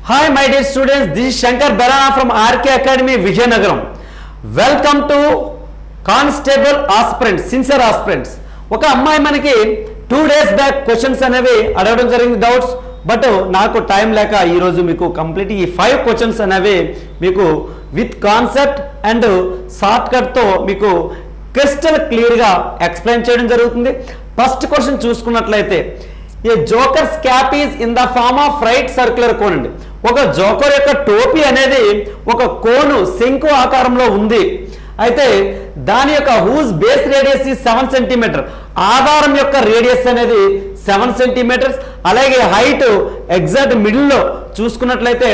Hi my dear students, this is Shankar Berana from RK Academy Vijayanagaram. Welcome to Constable Aspirants, Sincere Aspirants. ఒక అమ్మాయి మనకి 2 days back questions అనేవి అడగడం జరిగింది doubts, but నాకు time లేక ఈరోజు మీకు కంప్లీట్ ఈ 5 క్వశ్చన్స్ అనేవి మీకు విత్ కాన్సెప్ట్ అండ్ షార్ట్ కట్తో మీకు క్రిస్టల్ క్లియర్గా ఎక్స్ప్లెయిన్ చేయడం జరుగుతుంది. ఫస్ట్ క్వశ్చన్ చూసుకున్నట్లయితే a joker's cap is in the form of right circular cone అండి. ఒక జోకర్ యొక్క టోపీ అనేది ఒక కోను శంకు ఆకారంలో ఉంది. అయితే దాని యొక్క హూజ్ బేస్ రేడియస్ ఈ 7 సెంటీమీటర్, ఆధారం యొక్క రేడియస్ అనేది 7 సెంటీమీటర్స్. అలాగే హైట్ ఎగ్జాక్ట్ మిడిల్లో చూసుకున్నట్లయితే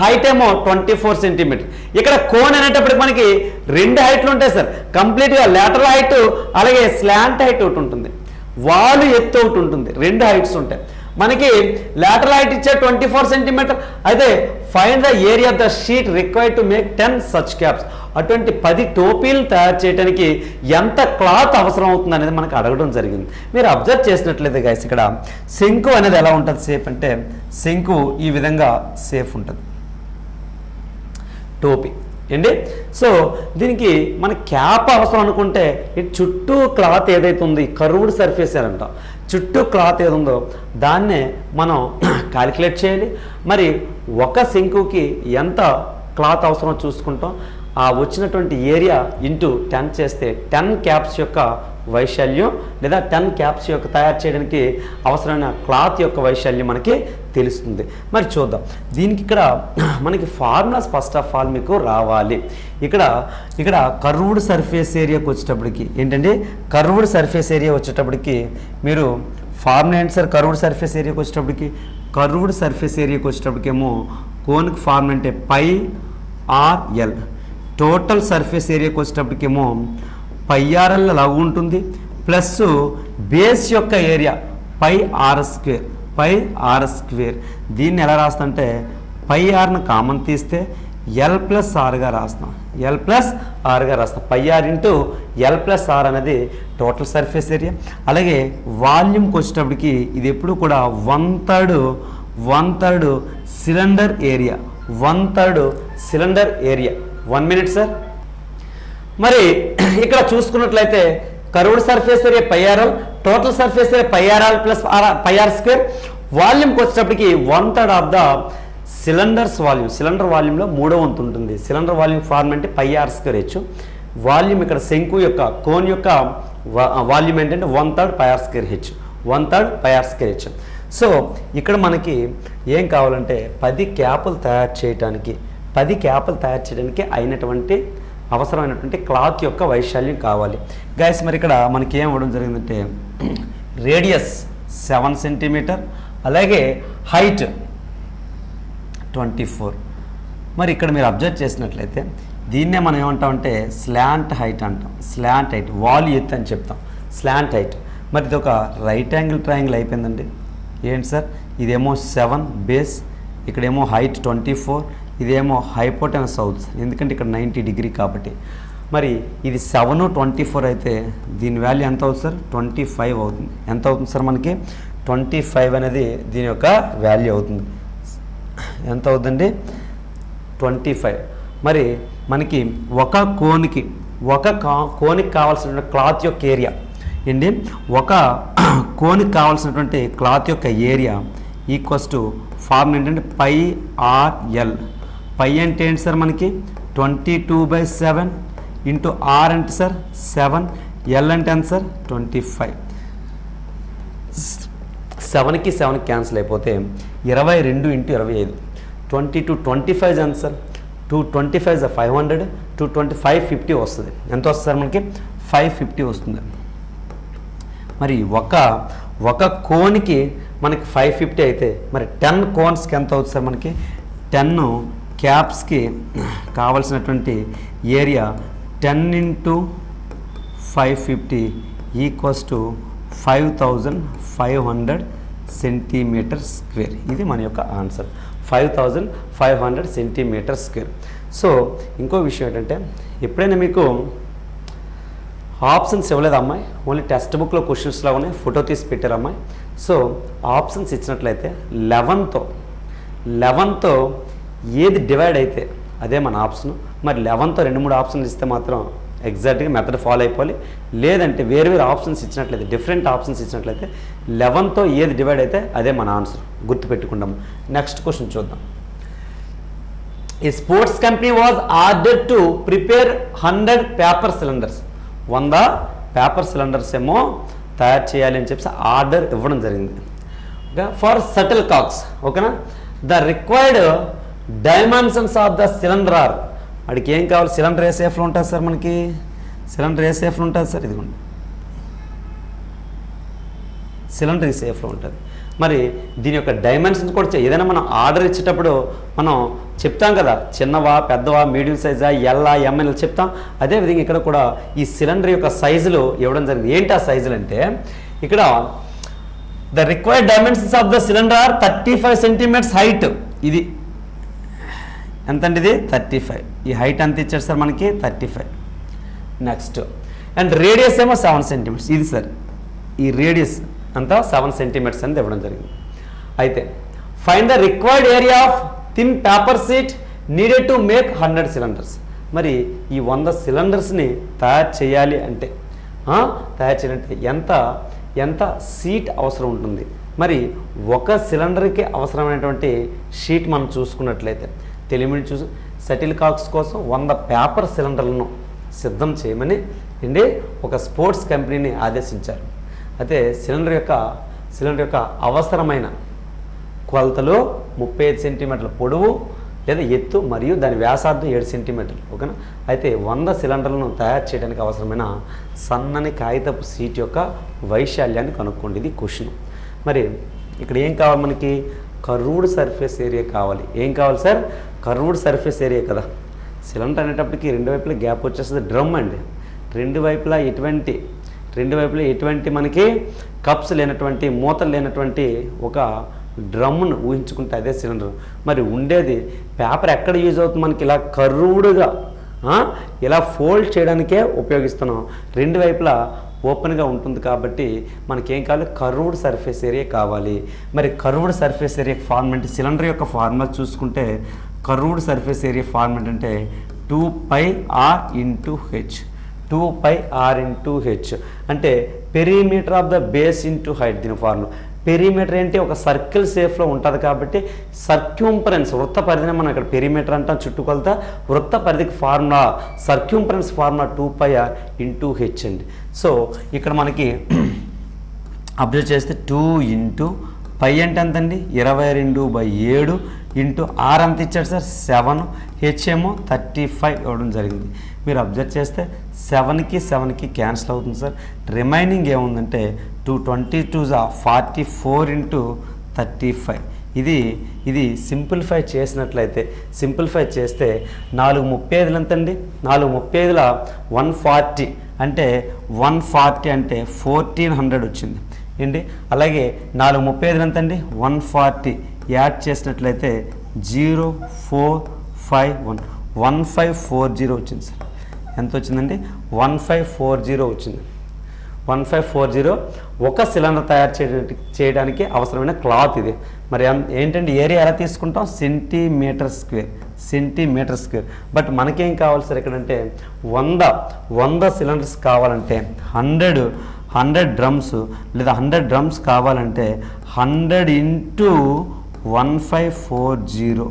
హైట్ ఏమో 24 సెంటీమీటర్. ఇక్కడ కోన్ అనేటప్పటికి మనకి 2 హైట్లు ఉంటాయి సార్, కంప్లీట్గా లేటరల్ హైట్ అలాగే స్లాంట్ హైట్ ఒకటి ఉంటుంది, వాలు ఎత్తు ఒకటి ఉంటుంది, 2 హైట్స్ ఉంటాయి. మనకి లాటరల్ హైట్ ఇచ్చే 24 సెంటీమీటర్. అయితే find the area of the sheet required to make 10 such caps. అటువంటి 10 టోపీలు తయారు చేయడానికి ఎంత క్లాత్ అవసరం అవుతుంది అనేది మనకు అడగడం జరిగింది. మీరు అబ్జర్వ్ చేసినట్లయితే గైస్, ఇక్కడ శంకు అనేది ఎలా ఉంటుంది సేఫ్ అంటే, శంకు ఈ విధంగా సేఫ్ ఉంటుంది టోపీ ఏంటి. సో దీనికి మన క్యాప్ అవసరం అనుకుంటే ఈ చుట్టూ క్లాత్ ఏదైతే ఉంది కర్వ్డ్ సర్ఫేస్ అంట, చుట్టూ క్లాత్ ఏది ఉందో దాన్నే మనం క్యాలిక్యులేట్ చేయాలి. మరి ఒక శంకుకి ఎంత క్లాత్ అవసరమో చూసుకుంటాం. ఆ వచ్చినటువంటి ఏరియా ఇంటూ 10 చేస్తే 10 క్యాప్స్ యొక్క వైశాల్యం లేదా 10 క్యాప్స్ యొక్క తయారు చేయడానికి అవసరమైన క్లాత్ యొక్క వైశాల్యం మనకి తెలుస్తుంది. మరి చూద్దాం దీనికి. ఇక్కడ మనకి ఫార్ములాస్ ఫస్ట్ ఆఫ్ ఆల్ మీకు రావాలి. ఇక్కడ కర్వ్డ్ సర్ఫేస్ ఏరియాకి వచ్చేటప్పటికి ఏంటంటే, కర్వ్డ్ సర్ఫేస్ ఏరియా వచ్చేటప్పటికి మీరు ఫార్ములా ఏంటి సార్? కర్వ్డ్ సర్ఫేస్ ఏరియాకి వచ్చేటప్పటికి, కర్వ్డ్ సర్ఫేస్ ఏరియాకి వచ్చేటప్పటికేమో కోన్కి ఫార్ములా అంటే పై ఆర్ఎల్. టోటల్ సర్ఫేస్ ఏరియాకి వచ్చేటప్పటికేమో పై ఆర్ఎల్ లాగా ఉంటుంది, ప్లస్ బేస్ యొక్క area pi r square, pi r square. దీన్ని ఎలా రాస్తామంటే పై ఆర్ను కామన్ తీస్తే ఎల్ ప్లస్ ఆర్గా రాస్తాం, ఎల్ ప్లస్ ఆర్గా రాస్తాం. Pi r into l plus r అనేది టోటల్ సర్ఫేస్ ఏరియా. అలాగే వాల్యూమ్కి వచ్చేటప్పటికి ఇది ఎప్పుడు కూడా 1/3 cylinder area, 1/3 cylinder area. 1 minute sir. మరి ఇక్కడ చూసుకున్నట్లయితే curved surface area pi r l, total surface area pi r l plus pi r square. వాల్యూమ్కి వచ్చేటప్పటికి 1/3 of the cylinder's volume, cylinder వాల్యూమ్లో 3వ వంతు ఉంటుంది. సిలిండర్ వాల్యూమ్ ఫార్మ్ అంటే pi r square h. Volume ఇక్కడ శంకు యొక్క కోన్ యొక్క వాల్యూమ్ ఏంటంటే 1/3 pi r square h, 1/3 pi r square h. So ఇక్కడ మనకి ఏం కావాలంటే 10 క్యాపులు తయారు చేయడానికి, 10 క్యాపులు తయారు చేయడానికి అయినటువంటి అవసరమైనటువంటి క్లాత్ యొక్క వైశాల్యం కావాలి గైస్. మరి ఇక్కడ మనకి ఏం ఇవ్వడం జరిగిందంటే రేడియస్ 7 సెంటీమీటర్, అలాగే హైట్ 24. మరి ఇక్కడ మీరు అబ్జర్వ్ చేసినట్లయితే దీన్నే మనం ఏమంటామంటే స్లాంట్ హైట్ అంటాం. స్లాంట్ హైట్ వాల్ ఎత్తు అని చెప్తాం, స్లాంట్ హైట్. మరి ఇది ఒక రైట్ యాంగిల్ ట్రయాంగిల్ అయిపోయిందండి. ఏంటి సార్? ఇదేమో 7 బేస్, ఇక్కడేమో హైట్ 24, ఇదేమో హైపోటెనస్ అవుతుంది ఎందుకంటే ఇక్కడ 90 డిగ్రీ కాబట్టి. మరి ఇది 7 24 అయితే దీని వాల్యూ ఎంత అవుతుంది సార్? 25 అవుతుంది. ఎంత అవుతుంది సార్? మనకి 25 అనేది దీని యొక్క వాల్యూ అవుతుంది. ఎంత అవుతుందండి? 25. మరి మనకి ఒక కోనికి కావాల్సినటువంటి క్లాత్ యొక్క ఏరియా ఏంటి, ఒక కోనికి కావాల్సినటువంటి క్లాత్ యొక్క ఏరియా ఈక్వల్స్ టు ఫార్మ్ ఏంటంటే పై ఆర్ఎల్. పై అంటే ఏంటి సార్? మనకి 22/7 ఇంటూ ఆర్ అంటే సార్ 7, ఎల్ అంటే ఎంత సార్? 25. 7కి 7 క్యాన్సిల్ అయిపోతే 22 ఇంటూ 25, 22 25 ఎంత సార్? 225 500, 225 50 వస్తుంది. ఎంత వస్తుంది సార్? మనకి 550 వస్తుంది. మరి ఒక కోన్కి మనకి 550 అయితే మరి 10 కోన్స్కి ఎంత అవుతుంది సార్? మనకి 10 క్యాప్స్కి కావలసినటువంటి area 10 into 550 equals to 5500 centimetre square. ఇది మన యొక్క ఆన్సర్, 5500 సెంటీమీటర్ స్క్వేర్. సో ఇంకో విషయం ఏంటంటే, ఎప్పుడైనా మీకు ఆప్షన్స్ ఇవ్వలేదు అమ్మాయి, ఓన్లీ టెక్స్ట్ బుక్లో క్వశ్చన్స్ లాగానే ఫోటో తీసి పెట్టారు అమ్మాయి. సో ఆప్షన్స్ ఇచ్చినట్లయితే 11తో ఏది డివైడ్ అయితే అదే మన ఆప్షన్. మరి 11తో 2-3 ఆప్షన్లు ఇస్తే మాత్రం ఎగ్జాక్ట్గా మెథడ్ ఫాలో అయిపోవాలి. లేదంటే వేరు ఆప్షన్స్ ఇచ్చినట్లయితే, డిఫరెంట్ ఆప్షన్స్ ఇచ్చినట్లయితే 11తో ఏది డివైడ్ అయితే అదే మన ఆన్సర్. గుర్తుపెట్టుకుందాము. నెక్స్ట్ క్వశ్చన్ చూద్దాం. ఈ sports company was order to prepare 100 paper cylinders. 100 paper cylinders ఏమో తయారు చేయాలి అని చెప్పి ఆర్డర్ ఇవ్వడం జరిగింది. Okay, for shuttle cocks. ఓకేనా, the required dimensions of the cylinder are. వాడికి ఏం కావాలి? సిలిండర్ ఏ సేఫ్లో ఉంటుంది సార్? మనకి సిలిండర్ ఏ సేఫ్లో ఉంటుంది సార్? ఇదిగోండి, సిలిండర్ ఈ సేఫ్లో ఉంటుంది. మరి దీని యొక్క డైమెన్షన్స్ కూడా ఏదైనా మనం ఆర్డర్ ఇచ్చేటప్పుడు మనం చెప్తాం కదా, చిన్నవా, పెద్దవా, మీడియం సైజా, ఎల్లా, ఎంఎల్ చెప్తాం. అదేవిధంగా ఇక్కడ కూడా ఈ సిలిండర్ యొక్క సైజులు ఇవ్వడం జరిగింది. ఏంటి ఆ సైజులు అంటే, ఇక్కడ the required dimensions of the cylinder are 35 centimetres height. ఇది ఎంతండి? ఇది 35. ఈ హైట్ ఎంత ఇచ్చాడు సార్ మనకి? 35. నెక్స్ట్, అండ్ రేడియస్ ఏమో 7 సెంటీమీటర్స్. ఇది సార్ ఈ రేడియస్ అంతా 7 సెంటీమీటర్స్ అనేది ఇవ్వడం జరిగింది. అయితే find the required area of thin paper sheet needed to make 100 cylinders. మరి ఈ 100 సిలిండర్స్ని తయారు చేయాలి అంటే ఎంత షీట్ అవసరం ఉంటుంది? మరి ఒక సిలిండర్కి అవసరమైనటువంటి షీట్ మనం చూసుకున్నట్లయితే తెలియని చూసి షటిల్ కాక్స్ కోసం 100 పేపర్ సిలిండర్లను సిద్ధం చేయమని ఒక స్పోర్ట్స్ కంపెనీని ఆదేశించారు. అయితే సిలిండర్ యొక్క అవసరమైన కొలతలు 35 సెంటీమీటర్ల పొడవు లేదా ఎత్తు మరియు దాని వ్యాసార్థం 7 సెంటీమీటర్లు. ఓకేనా, అయితే 100 సిలిండర్లను తయారు చేయడానికి అవసరమైన సన్నని కాగితపు షీట్ యొక్క వైశాల్యాన్ని కనుక్కోండి. ఇది క్వశ్చన్. మరి ఇక్కడ ఏం కావాలి మనకి? కర్వ్డ్ సర్ఫేస్ ఏరియా కావాలి. ఏం కావాలి సార్? కర్వ్డ్ సర్ఫేస్ ఏరియా కదా. సిలిండర్ అనేటప్పటికి రెండు వైపులా గ్యాప్ వచ్చేస్తుంది. డ్రమ్ అండి, రెండు వైపులా ఎటువంటి మనకి కప్స్ లేనటువంటి, మూతలు లేనటువంటి ఒక డ్రమ్ను ఊహించుకుంటే అదే సిలిండర్. మరి ఉండేది పేపర్ ఎక్కడ యూజ్ అవుతుంది మనకి? ఇలా కర్వ్డ్గా ఇలా ఫోల్డ్ చేయడానికే ఉపయోగిస్తున్నాం. రెండు వైపులా ఓపెన్గా ఉంటుంది కాబట్టి మనకేం కావాలి? కర్వ్డ్ సర్ఫేస్ ఏరియా కావాలి. మరి curved surface area formula, cylinder యొక్క ఫార్ములా చూసుకుంటే కర్వ్డ్ సర్ఫేస్ ఏరియా ఫార్ములా అంటే 2πr × h. 2πr × h అంటే perimeter of the base into height. దీని ఫార్ములా పెరిమీటర్ ఏంటి? ఒక సర్కిల్ షేప్లో ఉంటుంది కాబట్టి సర్క్యూంఫరెన్స్, వృత్త పరిధిని మనం ఇక్కడ పెరిమీటర్ అంటాం, చుట్టుకొలత. వృత్త పరిధికి ఫార్ములా, సర్క్యూంఫరెన్స్ ఫార్ములా 2πr × h అండి. సో ఇక్కడ మనకి అబ్జర్వ్ చేస్తే 2 × π అంటే ఎంతండి? 22/7 × r ఎంత ఇచ్చాడు సార్? 7. h ఏమో 35 ఇవ్వడం జరిగింది. మీరు అబ్జర్వ్ చేస్తే 7కి క్యాన్సిల్ అవుతుంది సార్. రిమైనింగ్ ఏముందంటే 222 44 × 35. ఇది సింప్లిఫై చేసినట్లయితే, సింప్లిఫై చేస్తే 4/35 ఎంతండి? 4/35 140 అంటే 140 అంటే 1400 వచ్చింది ఏంటి. అలాగే 4/35 ఎంతండి? 140 యాడ్ చేసినట్లయితే 0451 1540 వచ్చింది సార్. ఎంత వచ్చిందండి? 1540 వచ్చింది. 1540 ఒక సిలిండర్ తయారు చేయడానికి అవసరమైన క్లాత్ ఇది. మరి ఏంటంటే ఏరియా ఎలా తీసుకుంటాం? Centimetre square. బట్ మనకేం కావాలి సార్ ఇక్కడంటే 100 సిలిండర్స్ కావాలంటే 100 డ్రమ్స్ లేదా 100 డ్రమ్స్ కావాలంటే 100 × 1540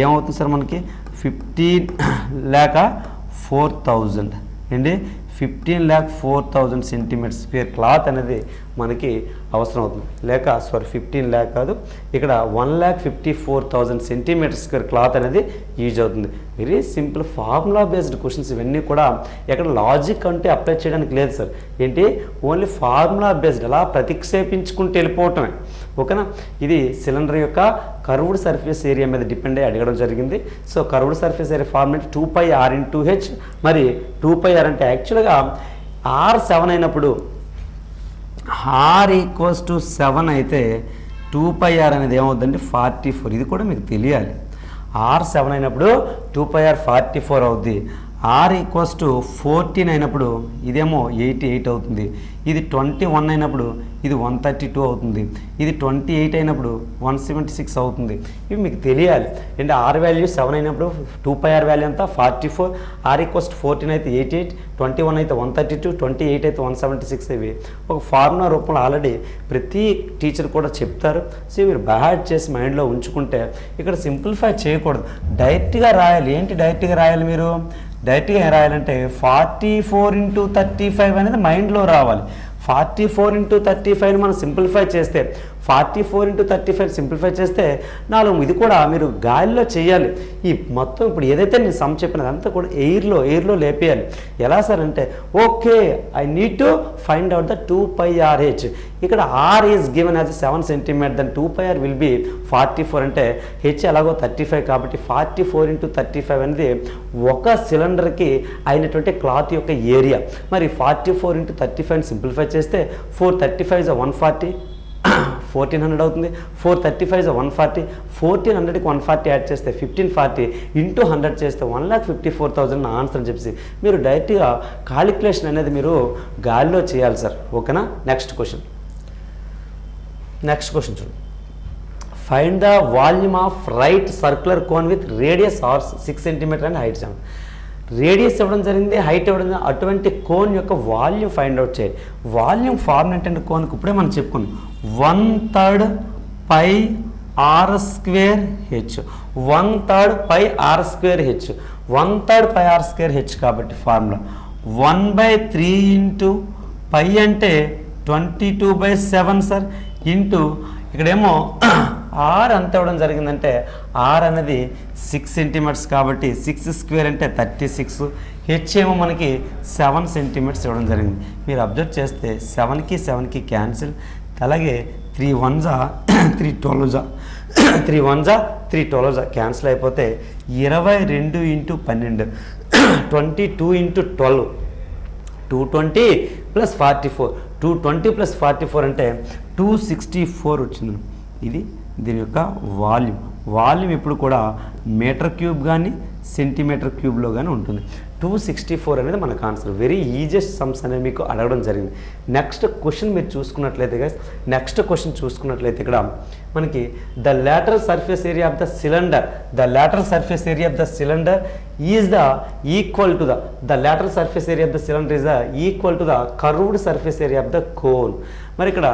ఏమవుతుంది సార్ మనకి? 15,04,000 ఏంటి? 15,04,000 సెంటీమీటర్ స్క్వేర్ క్లాత్ అనేది మనకి అవసరం అవుతుంది. 15 lakh కాదు, ఇక్కడ 1,54,000 సెంటీమీటర్ స్క్వేర్ క్లాత్ అనేది యూజ్ అవుతుంది. Very simple formula based questions ఇవన్నీ కూడా. ఎక్కడ లాజిక్ అంటే అప్లై చేయడానికి లేదు సార్. ఏంటి? ఓన్లీ ఫార్ములా బేస్డ్ అలా ప్రతిక్షేపించుకుంటూ వెళ్ళిపోవటమే. ఓకేనా, ఇది సిలిండర్ యొక్క కర్వ్డ్ సర్ఫేస్ ఏరియా మీద డిపెండ్ అయ్యి అడగడం జరిగింది. So curved surface area formula 2πr × h. మరి 2πr అంటే యాక్చువల్గా r 7 అయినప్పుడు, r = 7 అయితే 2πr అనేది ఏమవుతుందంటే 44. ఇది కూడా మీకు తెలియాలి. r 7 అయినప్పుడు 2πr 44 అవుద్ది. r = 14 అయినప్పుడు ఇదేమో 88 అవుతుంది. ఇది 21 అయినప్పుడు ఇది 132 అవుతుంది, ఇది 28 అయినప్పుడు 176 అవుతుంది. ఇవి మీకు తెలియాలి. అంటే R వాల్యూ 7 అయినప్పుడు 2πr వాల్యూ ఎంత 44, R = 14 అయితే 88, 21 అయితే 132, 28 అయితే 176. ఇవి ఒక ఫార్ములా రూపంలో ఆల్రెడీ ప్రతి టీచర్ కూడా చెప్తారు. సో మీరు బ్యాడ్ చేసి మైండ్లో ఉంచుకుంటే ఇక్కడ సింప్లిఫై చేయకూడదు, డైరెక్ట్గా రాయాలి. ఏంటి డైరెక్ట్గా రాయాలి? మీరు డైరెక్ట్గా ఏం రాయాలంటే 44 × 35 అనేది మైండ్లో రావాలి. 44 × 35 మనం సింప్లిఫై చేస్తే 44 × 35 సింప్లిఫై చేస్తే 4, ఇది కూడా మీరు గాలిలో చేయాలి. ఈ మొత్తం ఇప్పుడు ఏదైతే నేను సమ్ చెప్పినది అంతా కూడా ఎయిర్లో లేపేయాలి. ఎలా సార్ అంటే okay, I need to find out the 2πrh. ఇక్కడ R is given as 7 cm, then 2πr will be 44. అంటే హెచ్ ఎలాగో 35 కాబట్టి 44 × 35 అనేది ఒక సిలిండర్కి అయినటువంటి క్లాత్ యొక్క ఏరియా. మరి 44 × 35 సింప్లిఫై చేస్తే 435 = 140, 1400 అవుతుంది. 435 = 140, 1400కి 140 యాడ్ చేస్తే 1540 × 100 చేస్తే 1,54,000 ఆన్సర్ అని చెప్పేసి మీరు డైరెక్ట్గా కాలిక్యులేషన్ అనేది మీరు గాలిలో చేయాలి సార్. ఓకేనా? నెక్స్ట్ క్వశ్చన్ చూడండి. Find the volume of right circular cone with radius R 6 cm and height 7. Radius ఇవ్వడం జరిగింది, హైట్ ఇవ్వడం జరిగింది. అటువంటి కోన్ యొక్క వాల్యూమ్ ఫైండ్ అవుట్ చేయాలి. వాల్యూమ్ ఫార్ములా ఏంటంటే కోన్కి ఇప్పుడే మనం చెప్పుకున్నాం 1/3 πr²h, 1/3 πr²h, 1/3 πr²h కాబట్టి ఫార్ములా 1/3 × π అంటే 22/7 సార్, ఇంటూ ఇక్కడేమో ఆర్ అంత ఇవ్వడం జరిగిందంటే ఆర్ అనేది 6 cm కాబట్టి 6² అంటే 36, హెచ్ ఏమో మనకి 7 cm ఇవ్వడం జరిగింది. మీరు అబ్జర్వ్ చేస్తే 7కి 7కి క్యాన్సిల్, అలాగే 3 1s 3 12s 3 1s 3 12s cancel అయిపోతే 22 × 12 22 × 12 220 + 44, 220 + 44 అంటే 264 వచ్చింది. ఇది దీని యొక్క వాల్యూమ్ ఇప్పుడు కూడా మీటర్ క్యూబ్ కానీ సెంటీమీటర్ క్యూబ్లో కానీ ఉంటుంది. 264 అనేది మనకు ఆన్సర్. వెరీ ఈజియెస్ట్ సమ్స్ అనేది మీకు అడగడం జరిగింది. నెక్స్ట్ క్వశ్చన్ మీరు చూసుకున్నట్లయితే గైస్, ఇక్కడ మనకి the lateral surface area of the cylinder, is the equal to the lateral surface area of the cylinder is the equal to the curved surface area of the cone. మరి ఇక్కడ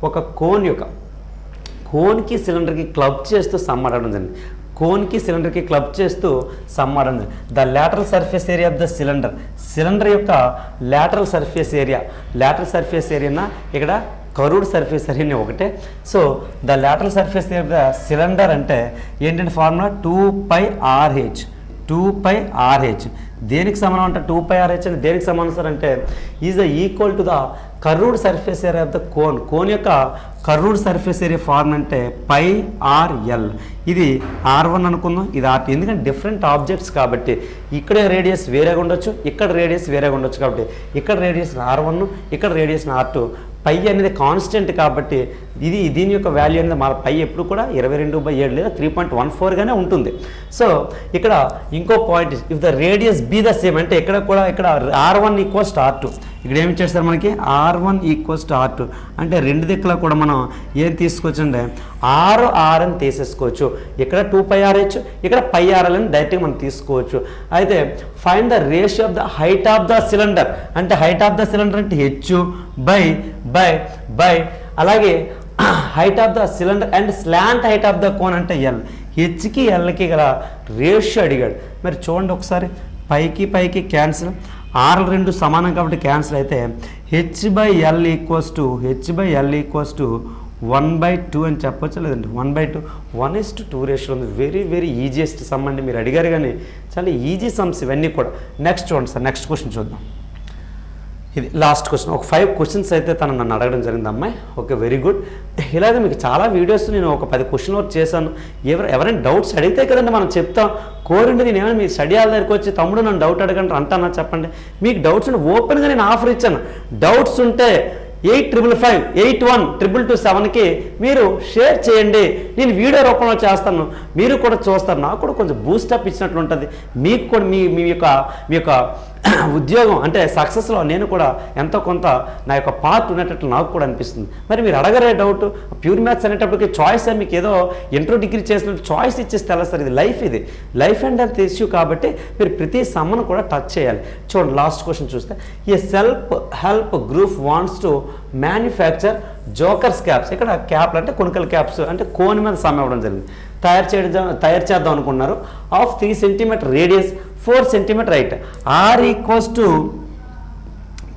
ఒక కోన్కి సిలిండర్కి club చేస్తూ some అడగడం జరిగింది. The lateral surface area of the cylinder యొక్క lateral surface area ఇక్కడ curved surface area ఒకటే. So the lateral surface area of the cylinder అంటే ఏంటంటే ఫార్ములా 2πrh. దేనికి సమానం అంటే 2πrh అని దేనికి సమానం సార్ అంటే is the equal to the curved surface area of the cone యొక్క కర్వ్డ్ సర్ఫేస్ ఏరియా ఫార్మ్ అంటే πrl. ఇది r1 అనుకుందాం, ఇది r2. ఎందుకంటే డిఫరెంట్ ఆబ్జెక్ట్స్ కాబట్టి ఇక్కడ రేడియస్ వేరేగా ఉండొచ్చు, ఇక్కడ రేడియస్ వేరేగా ఉండొచ్చు. కాబట్టి ఇక్కడ రేడియస్ r1, ఇక్కడ రేడియస్ r2. పై అనేది కాన్స్టెంట్ కాబట్టి దీని యొక్క వాల్యూ అనేది మన పై ఎప్పుడు కూడా 22/7 లేదా 3.14గానే ఉంటుంది. సో ఇక్కడ ఇంకో point, if the radius be the same అంటే ఇక్కడ r1 = r2. ఇక్కడ ఏమి చేస్తారు మనకి r1 = r2 అంటే రెండు దిక్కులా కూడా మనం ఏం తీసుకోవచ్చు అంటే r అని తీసేసుకోవచ్చు. ఇక్కడ 2πrh, ఇక్కడ πrl అని డైరెక్ట్గా మనం తీసుకోవచ్చు. అయితే find the ratio of the height of the cylinder అంటే హైట్ ఆఫ్ ద సిలిండర్ అంటే h బై అలాగే height of the cylinder and slant height of the cone అంటే l. హెచ్కి ఎల్కి గల రేషియో అడిగాడు. మరి చూడండి ఒకసారి, పైకి క్యాన్సిల్, ఆర్లు రెండు సమానం కాబట్టి క్యాన్సిల్ అయితే h/l = 1/2 అని చెప్పొచ్చు, లేదంటే 1/2, 1:2 రేషియో ఉంది. వెరీ ఈజియెస్ట్ సమ్ అండి. మీరు అడిగారు కానీ చాలా ఈజీ సమ్స్ ఇవన్నీ కూడా. నెక్స్ట్ చూడండి సార్, నెక్స్ట్ క్వశ్చన్ చూద్దాం. ఇది లాస్ట్ క్వశ్చన్. ఒక 5 క్వశ్చన్స్ అయితే తను నన్ను అడగడం జరిగింది అమ్మాయి. Okay, very good. ఇలాగే మీకు చాలా వీడియోస్ నేను ఒక 10 క్వశ్చన్ వర్క్ చేశాను. ఎవరైనా డౌట్స్ అడిగితే కదండి మనం చెప్తాం. కోరిండి నేను ఏమైనా మీ స్టడీ హాల్ దగ్గరికి వచ్చి తమ్ముడు నన్ను డౌట్ అడగండి అంటానా చెప్పండి. మీకు డౌట్స్ ఉంటే ఓపెన్గా నేను ఆఫర్ ఇచ్చాను. డౌట్స్ ఉంటే 8555 812227కి మీరు షేర్ చేయండి. నేను వీడియో రూపంలో చేస్తాను, మీరు కూడా చూస్తారు. నాకు కూడా కొంచెం బూస్టప్ ఇచ్చినట్లు ఉంటుంది. మీకు కూడా మీ యొక్క ఉద్యోగం అంటే సక్సెస్లో నేను కూడా ఎంతో కొంత నా యొక్క పార్ట్ ఉన్నట్టు నాకు కూడా అనిపిస్తుంది. మరి మీరు అడగరే డౌట్, ప్యూర్ మ్యాథ్స్ అనేటప్పటికి చాయిస్ మీకు ఏదో ఇంటర్ డిగ్రీ చేసినట్టు చాయిస్ ఇచ్చేస్తే ఎలా సార్? ఇది లైఫ్ అండ్ హెల్త్ ఇష్యూ కాబట్టి మీరు ప్రతి సమ్మను కూడా టచ్ చేయాలి. చూడండి లాస్ట్ క్వశ్చన్ చూస్తే, a self help group wants to manufacture jokers caps. ఇక్కడ క్యాప్లు అంటే కొనుకల క్యాప్స్ అంటే కోన్ మీద సమ్ ఇవ్వడం జరిగింది. తయారు చేద్దాం అనుకున్నారు. Of 3 centimetre radius, 4 centimetre height, R =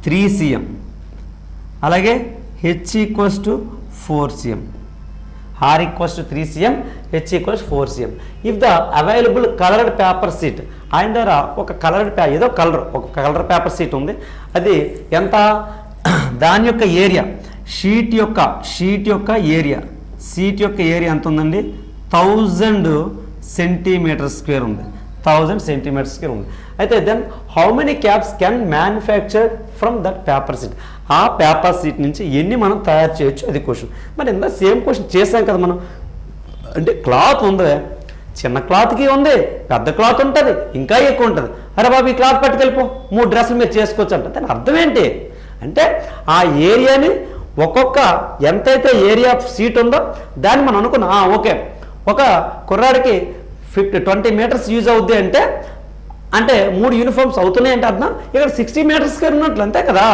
3 cm, అలాగే H = 4 cm. R = 3 cm, H = 4 cm. If the available coloured paper sheet, ఆయన దగ్గర ఒక కలర్డ్ ఏదో ఒక కలర్ పేపర్ షీట్ ఉంది. అది ఎంత? దాని యొక్క ఏరియా, షీట్ యొక్క ఏరియా ఎంత ఉందండి? 1000 సెంటీమీటర్ స్క్వేర్ ఉంది. 1000 సెంటీమీటర్ స్క్వేర్ ఉంది. అయితే then how many caps can manufacture from that paper sheet? ఆ పేపర్ షీట్ నుంచి ఎన్ని మనం తయారు చేయొచ్చు, అది క్వశ్చన్. మరి ఇంత సేమ్ క్వశ్చన్ చేసాం కదా మనం. అంటే క్లాత్ ఉంది, చిన్న క్లాత్కి ఉంది, పెద్ద క్లాత్ ఉంటుంది, ఇంకా ఎక్కువ ఉంటుంది. అరే బాబు ఈ క్లాత్ పట్టుకెళ్ళిపో, 3 డ్రెస్సులు మీరు చేసుకోవచ్చు అంటే దాని అర్థం ఏంటి అంటే, ఆ ఏరియాని ఒక్కొక్క ఎంతైతే ఏరియా ఆఫ్ సీట్ ఉందో దాన్ని మనం అనుకున్నాం. ఓకే, ఒక కుర్రాడికి 20 మీటర్స్ యూజ్ అవుద్ది అంటే 3 యూనిఫామ్స్ అవుతున్నాయి అంటే అర్థం ఇక్కడ 60 మీటర్ స్క్వేర్ ఉన్నట్లు, అంతే కదా.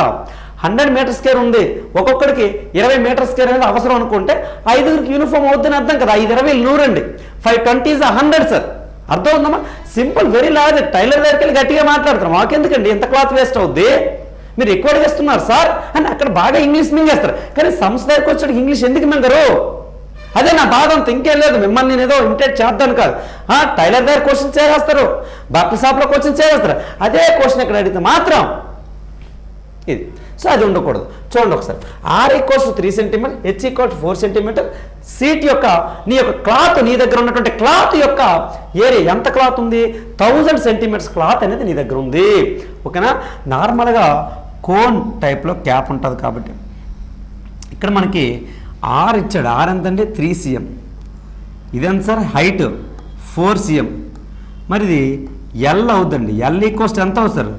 100 మీటర్ స్క్వేర్ ఉంది, ఒక్కొక్కడికి 20 మీటర్ స్క్వేర్ అనేది అవసరం అనుకుంటే 5గురికి యూనిఫామ్ అవుద్దని అర్థం కదా. 5 20 100 అండి, 5 20 is 100 సార్. అర్థం ఉందమ్మా? Simple, very logic. టైలర్ దగ్గరికి వెళ్ళి గట్టిగా మాట్లాడతారు, మాకెందుకండి ఎంత క్లాత్ వేస్ట్ అవుద్ది, మీరు ఎక్కువ వేస్తున్నారు సార్ అని అక్కడ బాగా ఇంగ్లీష్ మింగేస్తారు. కానీ సంస్థ దగ్గరికి వచ్చేటికి ఇంగ్లీష్ ఎందుకు మింగరు? అదే నా బాధ, అంత ఇంకేం లేదు. మిమ్మల్ని నేను ఏదో ఇంటేట్ చేద్దాను కాదు. టైలర్ దగ్గర క్వశ్చన్ చేస్తారు, బట్టల షాప్లో క్వశ్చన్ చేస్తారు, అదే క్వశ్చన్ ఇక్కడ అడిగితే మాత్రం ఇది. సో అది ఉండకూడదు. చూడండి ఒకసారి, R = 3 centimetre, H = 4 centimetre. Sheet యొక్క నీ యొక్క క్లాత్, నీ దగ్గర ఉన్నటువంటి క్లాత్ యొక్క ఏరియా ఎంత క్లాత్ ఉంది? 1000 సెంటీమీటర్స్ క్లాత్ అనేది నీ దగ్గర ఉంది. ఓకేనా? నార్మల్గా కోన్ టైప్లో క్యాప్ ఉంటుంది కాబట్టి ఇక్కడ మనకి R ఇచ్చాడు. R ఎంతండి? 3 cm. ఇదెంత సార్? Height 4 cm. మరి ఇది L అవుతుందండి. L = ఎంత అవుతుంది సార్?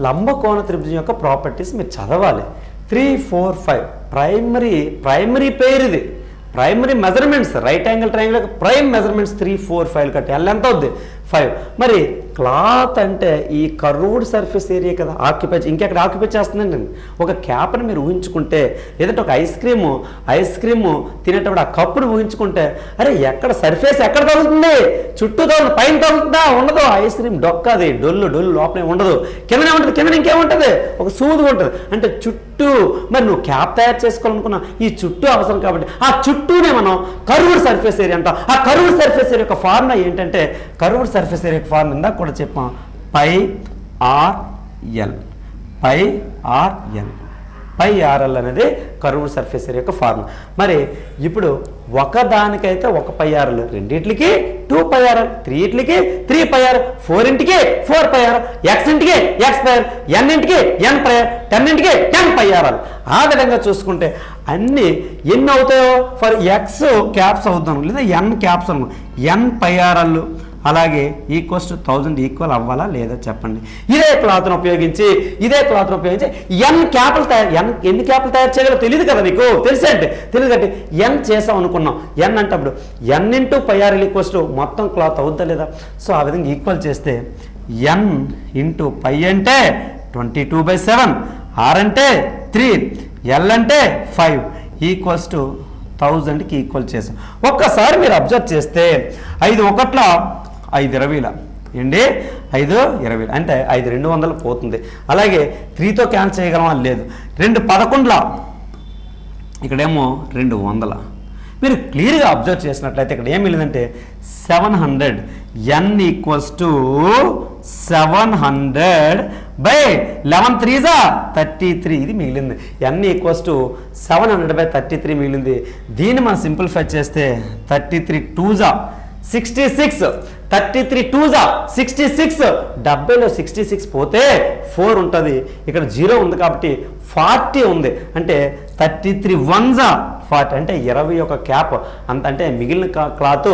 లంబకోణ త్రిభుజం యొక్క ప్రాపర్టీస్ మీరు చదవాలి. 3 4 5 ప్రైమరీ పేరు ఇది. Primary measurements, right angle triangle యొక్క ప్రైమ్ మెజర్మెంట్స్ 3 4 5 కట్టి L ఎంత అవుద్ది? 5. మరి క్లాత్ అంటే ఈ కర్వ్డ్ సర్ఫేస్ ఏరియా కదా ఆక్యుపై, ఇంకెక్కడ ఆక్యుపై చేస్తుందండి. ఒక క్యాప్ని మీరు ఊహించుకుంటే, లేదంటే ఒక ఐస్ క్రీము తినేటప్పుడు ఆ కప్పును ఊహించుకుంటే, అరే ఎక్కడ సర్ఫేస్ ఎక్కడ తగులుతుంది? చుట్టూ తగులుతుంది, పైన తగులుతుందా? ఉండదు. ఐస్ క్రీమ్ డొక్కది, డొల్లు లోపలే ఉండదు, కిందనే ఉంటుంది. కింద ఇంకేముంటుంది? ఒక సూది ఉంటుంది. అంటే చుట్టూ, మరి నువ్వు క్యాప్ తయారు చేసుకోవాలనుకున్నా ఈ చుట్టూ అవసరం కాబట్టి ఆ చుట్టూనే మనం కర్వ్డ్ సర్ఫేస్ ఏరియా అంటాం. ఆ కర్వ్డ్ సర్ఫేస్ ఏరియా యొక్క ఫార్ములా ఏంటంటే, కర్వ్డ్ సర్ఫేస్ ఏరియా యొక్క ఫార్ములా ఇందాక కూడా చెప్పాం, πRL అనేది కర్వ్డ్ సర్ఫేస్ ఏరియా యొక్క ఫార్ములా. మరి ఇప్పుడు ఒకదానికైతే 1πRL, రెండింటికి 2πRL, 3 3πR, 4 4πR, x xπR, n nπR, 10 10πRL. ఆ విధంగా చూసుకుంటే అన్నీ ఎన్ని అవుతాయో ఫర్ ఎక్స్ క్యాప్స్ అవుతాను, లేదా n క్యాప్స్ అను, nπRL అలాగే =1000 ఈక్వల్ అవ్వాలా లేదా చెప్పండి. ఇదే క్లాత్ను ఉపయోగించి ఎన్ని క్యాప్లు తయారు చేయగలరో తెలియదు కదా నీకు. తెలియదంటే n చేసాం అనుకున్నాం. n అంటే అప్పుడు n × πRL మొత్తం క్లాత్ అవుద్దా లేదా? సో ఆ విధంగా ఈక్వల్ చేస్తే n × π అంటే 22/7, R అంటే 3, L అంటే 5 =1000కి ఈక్వల్ చేసాం. ఒక్కసారి మీరు అబ్జర్వ్ చేస్తే 5 1ల 5 20ల ఏంటి 5 20 అంటే 5 200 పోతుంది. అలాగే 3తో క్యాన్సిల్ చేయగలమా? లేదు. 2 11ల ఇక్కడేమో 200. మీరు క్లియర్గా అబ్జర్వ్ చేసినట్లయితే ఇక్కడ ఏం మిగిలిందంటే 700. n = 700/11 3s 33 ఇది మిగిలింది. n = 700/33 మిగిలింది. దీన్ని మనం సింప్లిఫై చేస్తే 33 2s 66, 33 2s 66, 70లో 66 పోతే 4 ఉంటుంది. ఇక్కడ 0 ఉంది కాబట్టి 40 ఉంది. అంటే 33 1s 40 అంటే 21 క్యాప్ అంత, అంటే మిగిలిన క్లాత్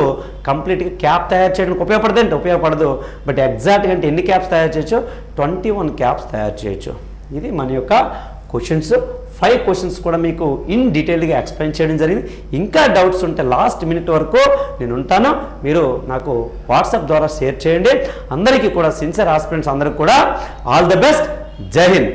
కంప్లీట్గా క్యాప్ తయారు చేయడానికి ఉపయోగపడుతుంది, ఉపయోగపడదు. బట్ ఎగ్జాక్ట్గా అంటే ఎన్ని క్యాప్స్ తయారు చేయొచ్చు? 21 క్యాప్స్ తయారు చేయొచ్చు. ఇది మన యొక్క క్వశ్చన్స్. 5 క్వశ్చన్స్ కూడా మీకు ఇన్ డీటెయిల్గా ఎక్స్ప్లెయిన్ చేయడం జరిగింది. ఇంకా డౌట్స్ ఉంటే లాస్ట్ మినిట్ వరకు నేను ఉంటాను, మీరు నాకు వాట్సాప్ ద్వారా షేర్ చేయండి. అందరికీ కూడా సిన్సియర్ ఆస్పిరెంట్స్ అందరికీ కూడా ఆల్ ది బెస్ట్. జై హింద్.